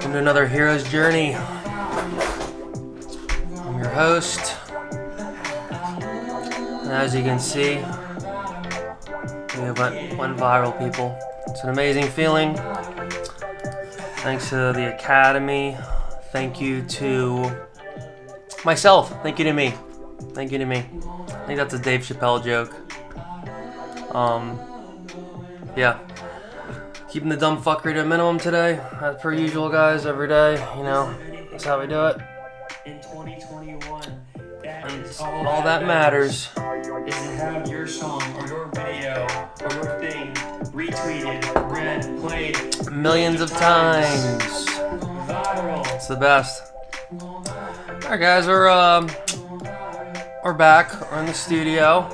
Welcome to another hero's journey. I'm your host, and as you can see, we went viral, people. It's an amazing feeling. Thanks to the Academy. Thank you to myself. Thank you to me. Thank you to me. I think that's a Dave Chappelle joke. Yeah. Keeping the dumb fuckery to a minimum today, as per usual, guys. Every day, you know, that's how we do it. In 2021, and all that matters is to have your song or your video or your thing retweeted, read, played millions of times. Viral. It's the best. Alright, guys, we're back. We're in the studio.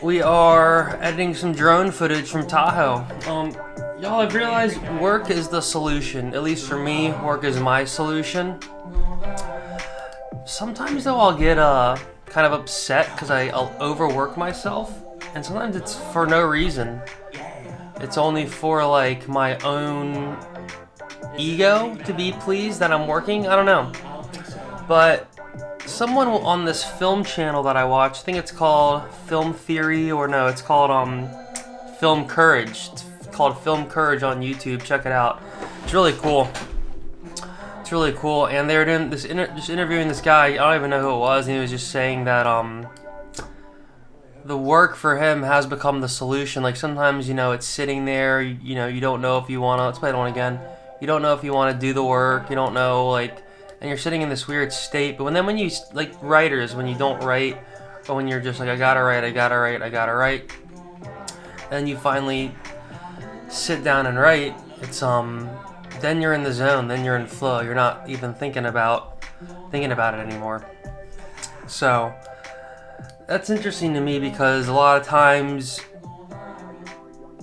We are editing some drone footage from Tahoe. Y'all, I've realized work is the solution. At least for me, work is my solution. Sometimes though, I'll get kind of upset because I'll overwork myself, and sometimes it's for no reason. It's only for like my own ego to be pleased that I'm working. I don't know, but someone on this film channel that I watch, I think it's called Film Theory, or no, it's called Film Courage. It's called Film Courage on YouTube. Check it out. It's really cool. It's really cool. And they were doing this, just interviewing this guy. I don't even know who it was, and he was just saying that the work for him has become the solution. Like sometimes, you know, it's sitting there. You know, you don't know if you want to. Let's play that one again. You don't know if you want to do the work. You don't know, like. And you're sitting in this weird state, but when you, like writers, when you don't write, or when you're just like, I gotta write, and you finally sit down and write, it's, then you're in the zone, then you're in flow, you're not even thinking about it anymore. So, that's interesting to me because a lot of times,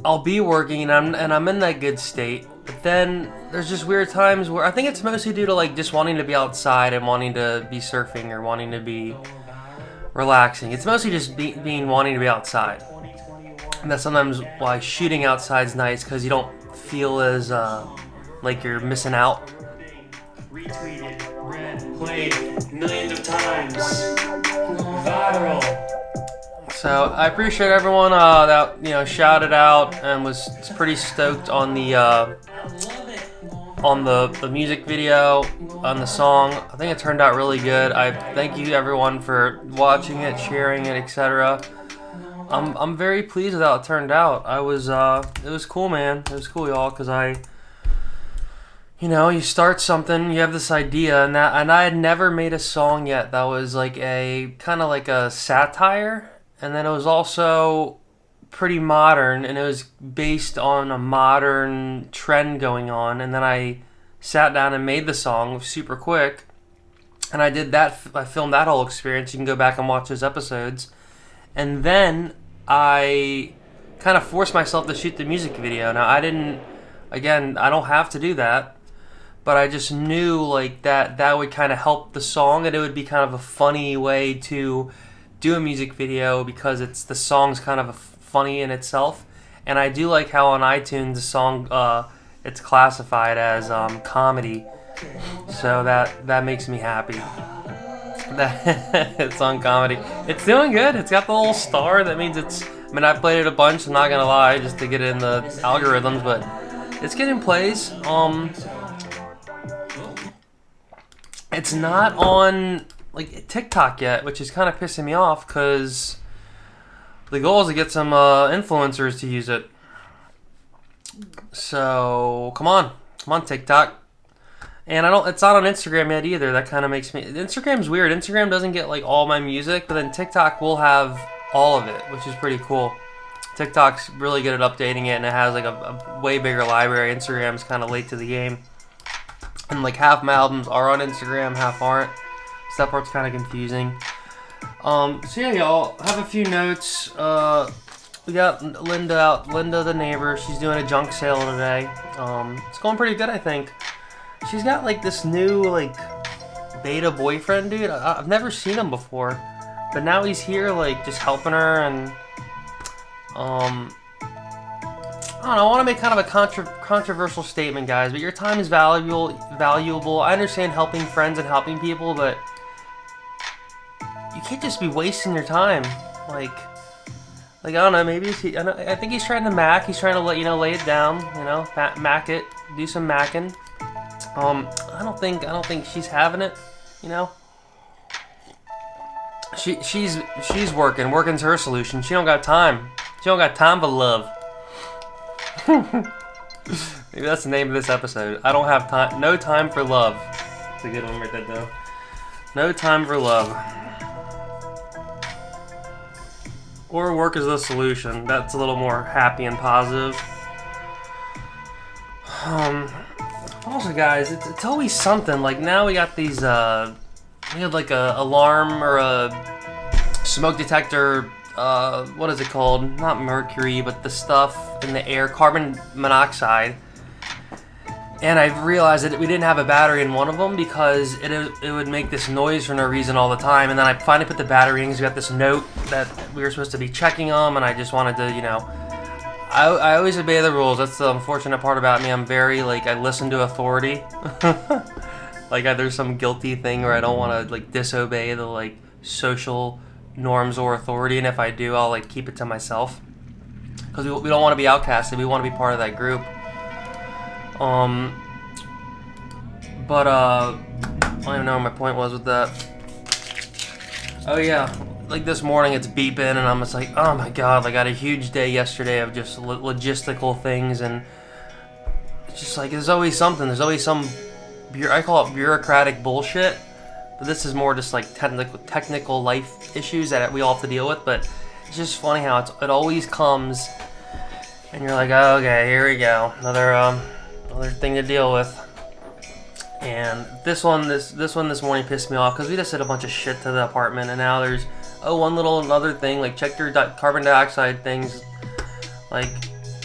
I'll be working and I'm in that good state, but then there's just weird times where I think it's mostly due to like just wanting to be outside and wanting to be surfing or wanting to be relaxing. It's mostly just being wanting to be outside. And that's sometimes why shooting outside's nice, because you don't feel as like you're missing out. Retweeted, read, played millions of times. Viral. So I appreciate everyone that, you know, shouted out and was pretty stoked on the music video, on the song. I think it turned out really good. I thank you everyone for watching it, sharing it, etc. I'm very pleased with how it turned out. It was cool, man. It was cool, y'all, because you know, you start something, you have this idea, and I had never made a song yet that was like a kind of like a satire. And then it was also pretty modern, and it was based on a modern trend going on. And then I sat down and made the song super quick. And I did that. I filmed that whole experience. You can go back and watch those episodes. And then I kind of forced myself to shoot the music video. Now, I don't have to do that. But I just knew like that would kind of help the song, and it would be kind of a funny way to do a music video because the song's kind of funny in itself. And I do like how on iTunes the song it's classified as comedy, so that makes me happy that it's on comedy. It's doing good. It's got the little star. That means I played it a bunch, I'm not gonna lie, just to get it in the algorithms, but it's getting plays. It's not on like TikTok yet, which is kind of pissing me off because the goal is to get some influencers to use it. So come on TikTok. And it's not on Instagram yet either. That kind of makes me. Instagram's weird. Instagram doesn't get like all my music, but then TikTok will have all of it, which is pretty cool. TikTok's really good at updating it, and it has like a way bigger library. Instagram's kind of late to the game, and like half my albums are on Instagram, half aren't. So that part's kind of confusing. So yeah, y'all, I have a few notes. We got Linda out. Linda, the neighbor, she's doing a junk sale today. It's going pretty good, I think. She's got like this new like beta boyfriend, dude. I've never seen him before, but now he's here like just helping her, and I don't know, I want to make kind of a controversial statement, guys, but your time is valuable. I understand helping friends and helping people, but you can't just be wasting your time. Like I don't know, maybe I think he's trying to mac. He's trying to lay it down, mac it, do some macking. I don't think she's having it, you know. She's working. Working's her solution. She don't got time. She don't got time for love. Maybe that's the name of this episode. I don't have time. No time for love. That's a good one right there, though. No time for love. Or work is the solution. That's a little more happy and positive. Also, guys, it's always something. Like now we got these. We had like a alarm or a smoke detector. What is it called? Not mercury, but the stuff in the air, carbon monoxide. And I realized that we didn't have a battery in one of them because it would make this noise for no reason all the time. And then I finally put the battery in because we got this note that we were supposed to be checking them, and I just wanted to, I always obey the rules. That's the unfortunate part about me. I'm very, I listen to authority. There's some guilty thing where I don't want to, disobey the, social norms or authority, and if I do, I'll keep it to myself because we don't want to be outcasted. We want to be part of that group. But I don't even know what my point was with that. Oh yeah, this morning it's beeping, and I'm just like, oh my god! I got a huge day yesterday of just logistical things, and it's just there's always something. There's always some. I call it bureaucratic bullshit. But this is more just technical life issues that we all have to deal with. But it's just funny how it always comes, and you're like, oh, okay, here we go, another thing to deal with. And this one this morning pissed me off because we just did a bunch of shit to the apartment, and now there's another thing check your carbon dioxide things, and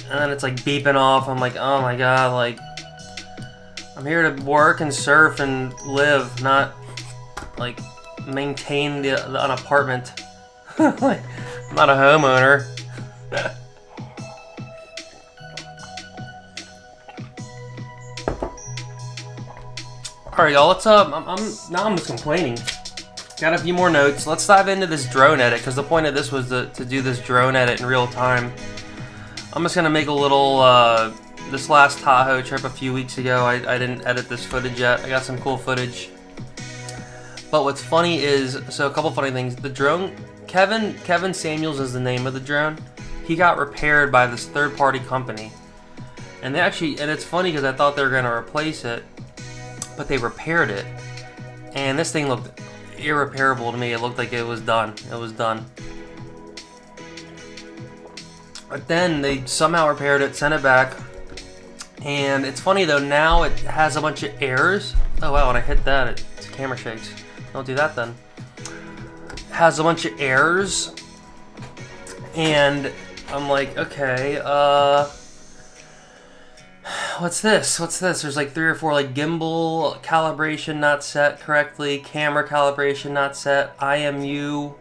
then it's beeping off. I'm like, oh my god, I'm here to work and surf and live, not maintain an apartment. I'm not a homeowner. All right, y'all. Let's I'm just complaining. Got a few more notes. Let's dive into this drone edit because the point of this was to do this drone edit in real time. I'm just gonna make a little. This last Tahoe trip a few weeks ago, I didn't edit this footage yet. I got some cool footage. But what's funny is, a couple funny things. The drone, Kevin Samuels is the name of the drone. He got repaired by this third-party company. And it's funny because I thought they were going to replace it, but they repaired it. And this thing looked irreparable to me. It looked like it was done. It was done. But then they somehow repaired it, sent it back. And it's funny though, now it has a bunch of errors. Oh wow, when I hit that, the camera shakes. Don't do that then. It has a bunch of errors. And I'm like, okay, what's this? There's 3 or 4 gimbal calibration not set correctly, camera calibration not set, IMU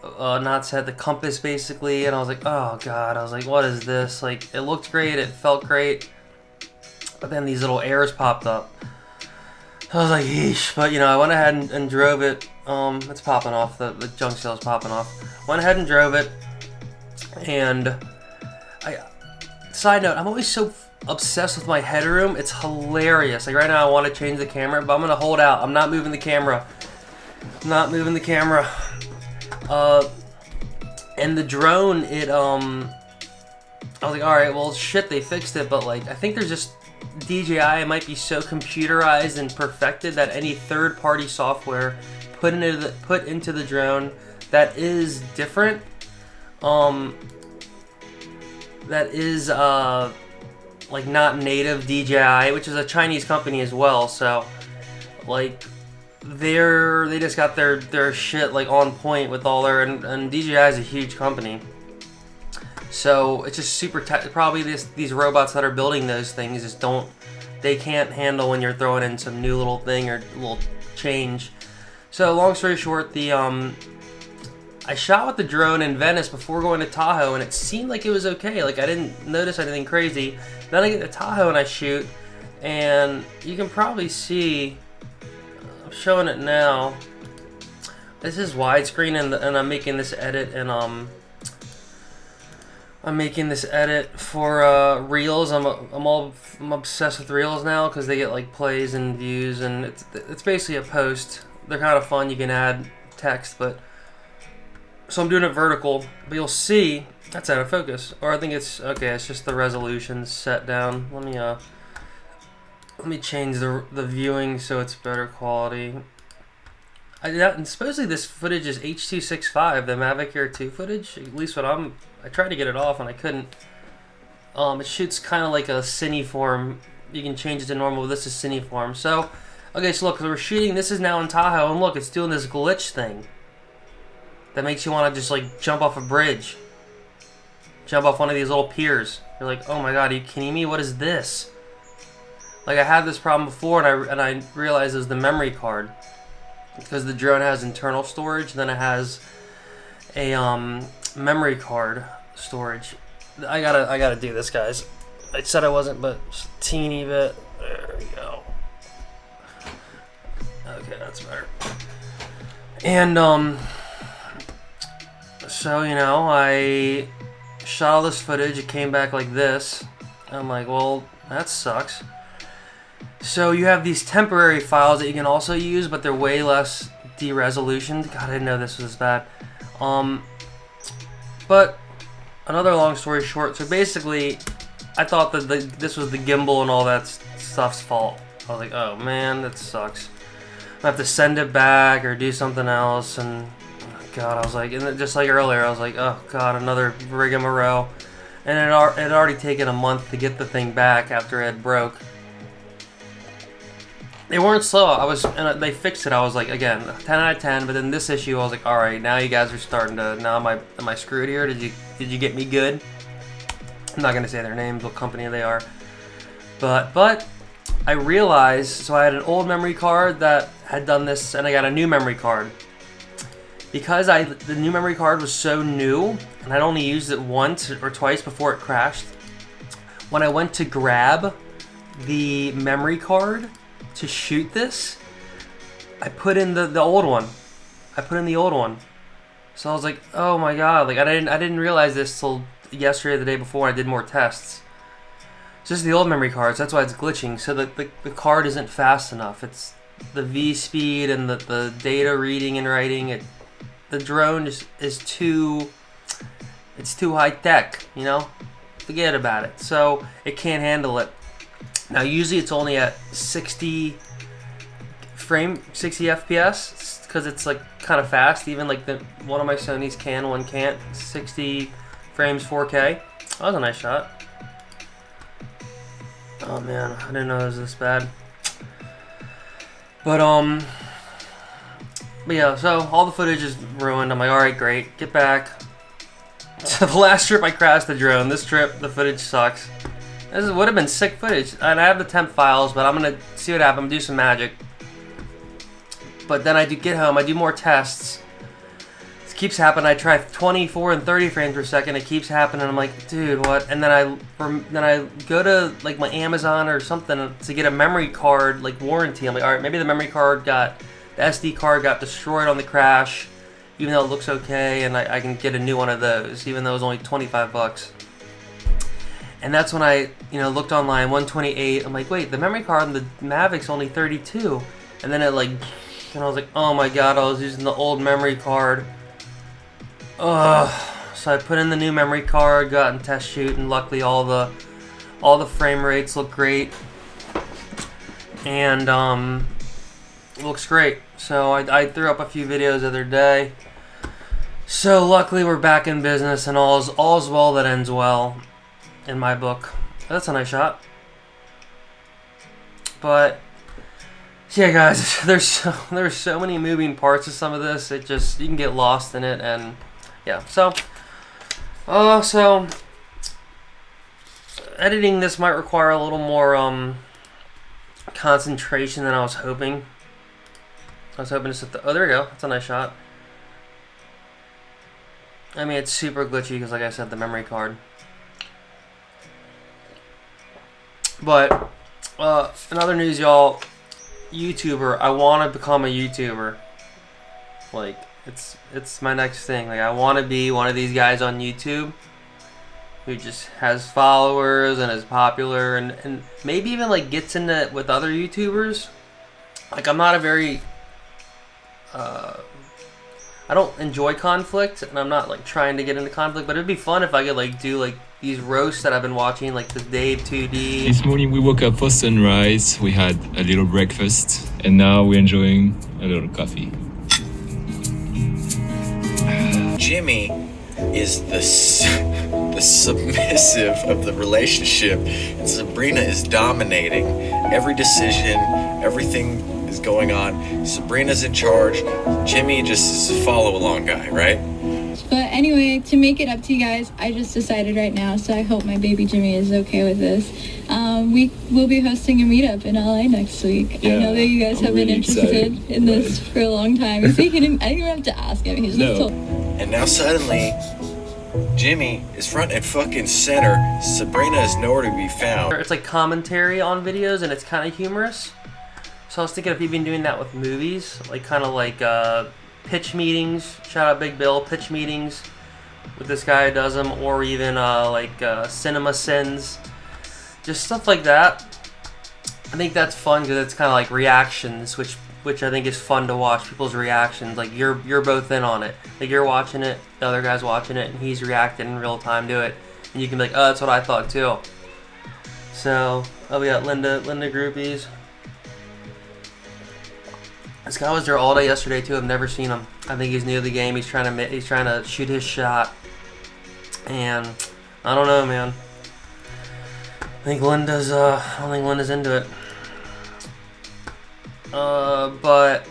not set, the compass basically, and I was like, oh god, what is this? It looked great, it felt great, but then these little errors popped up. I was like, yeesh, but I went ahead and drove it. It's popping off, the junk seal is popping off. Went ahead and drove it, and side note, I'm always so obsessed with my headroom, it's hilarious. Right now I want to change the camera, but I'm gonna hold out. I'm not moving the camera. And the drone, I was like, alright, well, shit, they fixed it, but, I think there's just, DJI might be so computerized and perfected that any third-party software put into the drone that is different, that is, not native DJI, which is a Chinese company as well, so, they just got their shit on point with all their, and DJI is a huge company, so it's just super probably these robots that are building those things just they can't handle when you're throwing in some new little thing or little change. So long story short, the I shot with the drone in Venice before going to Tahoe, and it seemed like it was okay. Like, I didn't notice anything crazy. Then I get to Tahoe and I shoot, and you can probably see, I'm showing it now. This is widescreen, and I'm making this edit, and I'm making this edit for Reels. I'm obsessed with Reels now because they get like plays and views, and it's basically a post. They're kind of fun. You can add text, but so I'm doing it vertical. But you'll see that's out of focus, or I think it's okay. It's just the resolution set down. Let me change the viewing so it's better quality. And supposedly this footage is H.265, the Mavic Air 2 footage. At least what I tried to get it off and I couldn't. It shoots kind of like a cineform. You can change it to normal, but this is cineform. So, okay, so look, we're shooting. This is now in Tahoe, and look, it's doing this glitch thing that makes you want to just like jump off a bridge, jump off one of these little piers. You're like, oh my god, are you kidding me? What is this? Like, I had this problem before, and I realized it was the memory card. Because the drone has internal storage, then it has a memory card storage. I gotta do this, guys. I said I wasn't, but just a teeny bit. There we go. Okay, that's better. And so you know, I shot all this footage. It came back like this. I'm like, well, that sucks. So you have these temporary files that you can also use, but they're way less de-resolution. God, I didn't know this was bad. But another long story short, so basically, I thought that this was the gimbal and all that stuff's fault. I was like, oh man, that sucks. I have to send it back or do something else, and oh God, I was like, and just like earlier, I was like, oh God, another rigmarole. And it had already taken a month to get the thing back after it broke. They weren't slow. And they fixed it. I was like, again, 10 out of 10. But then this issue, I was like, all right, now you guys are starting to. Now am I screwed here? Did you get me good? I'm not gonna say their names, what company they are. But I realized. So I had an old memory card that had done this, and I got a new memory card. Because the new memory card was so new, and I'd only used it once or twice before it crashed. When I went to grab the memory card to shoot this, I put in the old one. So I was like, oh my god, like I didn't realize this till yesterday or the day before I did more tests. It's just the old memory cards, that's why it's glitching. So the card isn't fast enough. It's the V speed and the data reading and writing. The drone is too high tech, you know? Forget about it. So it can't handle it. Now usually it's only at 60 FPS because it's like kind of fast. Even like one of my Sony's can, one can't. 60 frames 4K. That was a nice shot. Oh man, I didn't know it was this bad. But yeah, so all the footage is ruined. I'm like, alright, great, get back. So the last trip I crashed the drone. This trip, the footage sucks. This would have been sick footage. And I have the temp files, but I'm going to see what happens. I'm going to do some magic. But then I do get home. I do more tests. This keeps happening. I try 24 and 30 frames per second. It keeps happening. I'm like, dude, what? And then I go to like my Amazon or something to get a memory card like warranty. I'm like, all right, maybe the SD card got destroyed on the crash, even though it looks okay, and I can get a new one of those, even though it was only 25 bucks. And that's when I, looked online, 128. I'm like, wait, the memory card on the Mavic's only 32. And then and I was like, oh my god, I was using the old memory card. Ugh. So I put in the new memory card, got in test shoot, and luckily all the frame rates look great. And it looks great. So I threw up a few videos the other day. So luckily we're back in business, and all's well that ends well. In my book. That's a nice shot. But yeah, guys, there's so many moving parts to some of this. You can get lost in it, and yeah. So editing this might require a little more concentration than I was hoping. I was hoping to set oh, there we go. That's a nice shot. I mean, it's super glitchy because, like I said, the memory card. But in other news, y'all, YouTuber. I want to become a YouTuber. Like, it's my next thing. Like, I want to be one of these guys on YouTube who just has followers and is popular, and maybe even like gets into it with other YouTubers. Like, I'm not a very I don't enjoy conflict, and I'm not like trying to get into conflict, but it'd be fun if I could like do like these roasts that I've been watching, like the Dave 2D. This morning we woke up for sunrise, we had a little breakfast, and now we're enjoying a little coffee. Jimmy is the submissive of the relationship, and Sabrina is dominating every decision, everything is going on. Sabrina's in charge. Jimmy just is a follow-along guy, right? But anyway, to make it up to you guys, I just decided right now, so I hope my baby Jimmy is okay with this. We will be hosting a meetup in LA next week. Yeah, I know that you guys have been really interested excited. in this for a long time. You see, I didn't even have to ask him. He's just told. And now suddenly, Jimmy is front and fucking center. Sabrina is nowhere to be found. It's like commentary on videos, and it's kind of humorous. So I was thinking if you've been doing that with movies, like kind of like pitch meetings. Shout out Big Bill, pitch meetings with this guy who does them, or even cinema sins, just stuff like that. I think that's fun because it's kind of like reactions, which I think is fun to watch people's reactions. Like you're both in on it. Like you're watching it, the other guy's watching it, and he's reacting in real time to it, and you can be like, oh, that's what I thought too. So we got Linda groupies. This guy was there all day yesterday too. I've never seen him. I think he's new to the game. He's trying to shoot his shot, and I don't know, man. I think Linda's into it. But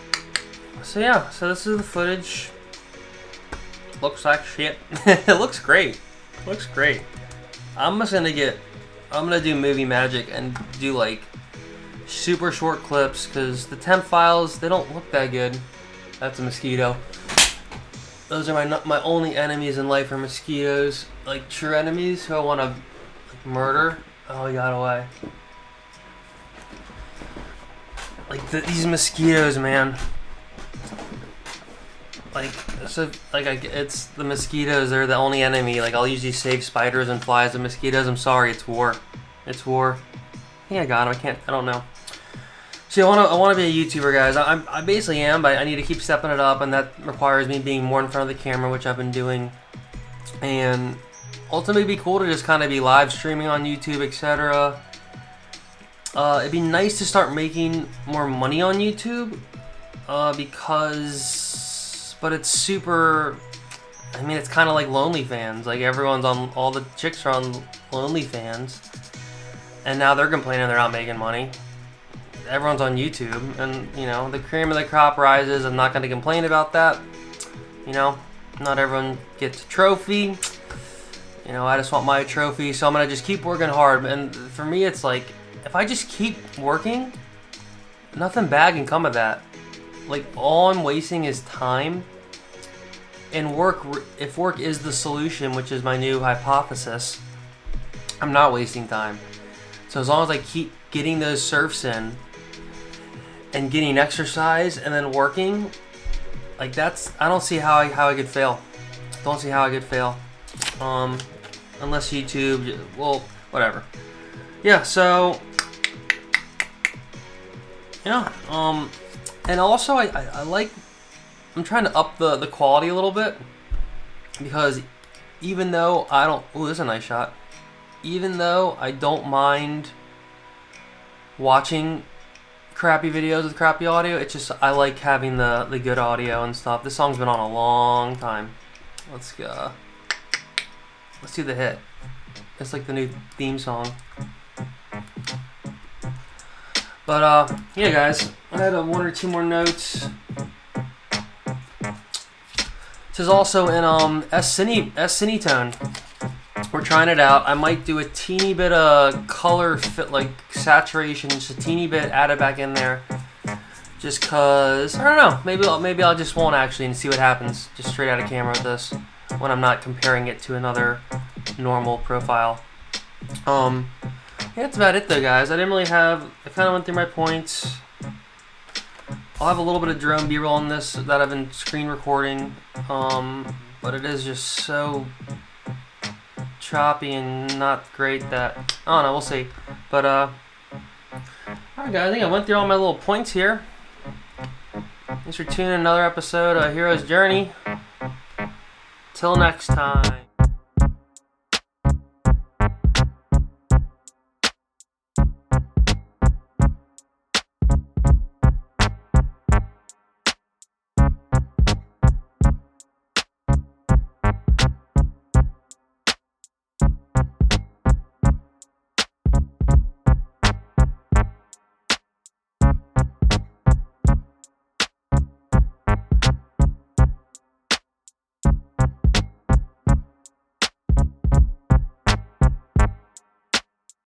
so yeah. So this is the footage. Looks like shit. It looks great. Looks great. I'm gonna do movie magic and do like super short clips, because the temp files, they don't look that good. That's a mosquito. Those are my only enemies in life are mosquitoes. Like true enemies who I want to murder. Oh, he got away. Like these mosquitoes, man. Like it's the mosquitoes. They're the only enemy. Like I'll usually save spiders and flies and mosquitoes. I'm sorry, it's war. It's war. I think I got him. I don't know. See, I want to be a YouTuber, guys. I basically am, but I need to keep stepping it up, and that requires me being more in front of the camera, which I've been doing. And ultimately, it'd be cool to just kind of be live streaming on YouTube, etc. It'd be nice to start making more money on YouTube, but it's super. I mean, it's kind of like OnlyFans. Like all the chicks are on OnlyFans, and now they're complaining they're not making money. Everyone's on YouTube, and the cream of the crop rises. I'm not going to complain about that. Not everyone gets a trophy. I just want my trophy, so I'm going to just keep working hard. And for me, it's like, if I just keep working, nothing bad can come of that. Like, all I'm wasting is time. And if work is the solution, which is my new hypothesis, I'm not wasting time. So as long as I keep getting those surfs in, and getting exercise and then working, like I don't see how I could fail. Don't see how I could fail. Unless YouTube, well, whatever. Yeah, so yeah, and also I like, I'm trying to up the quality a little bit, because even though this is a nice shot. Even though I don't mind watching crappy videos with crappy audio, it's just I like having the good audio and stuff. This song's been on a long time. Let's go. Let's do the hit. It's like the new theme song. But yeah, guys, I had one or two more notes. This is also in scinetone. We're trying it out. I might do a teeny bit of color fit, like saturation, just a teeny bit, add it back in there. Just cause I don't know. Maybe I just won't actually, and see what happens. Just straight out of camera with this. when I'm not comparing it to another normal profile. Yeah, that's about it though, guys. I didn't really have, I kind of went through my points. I'll have a little bit of drone B-roll on this that I've been screen recording, but it is just so choppy and not great that, I don't know, we'll see. But, alright guys, I think I went through all my little points here. Thanks for tuning in another episode of Hero's Journey. Till next time.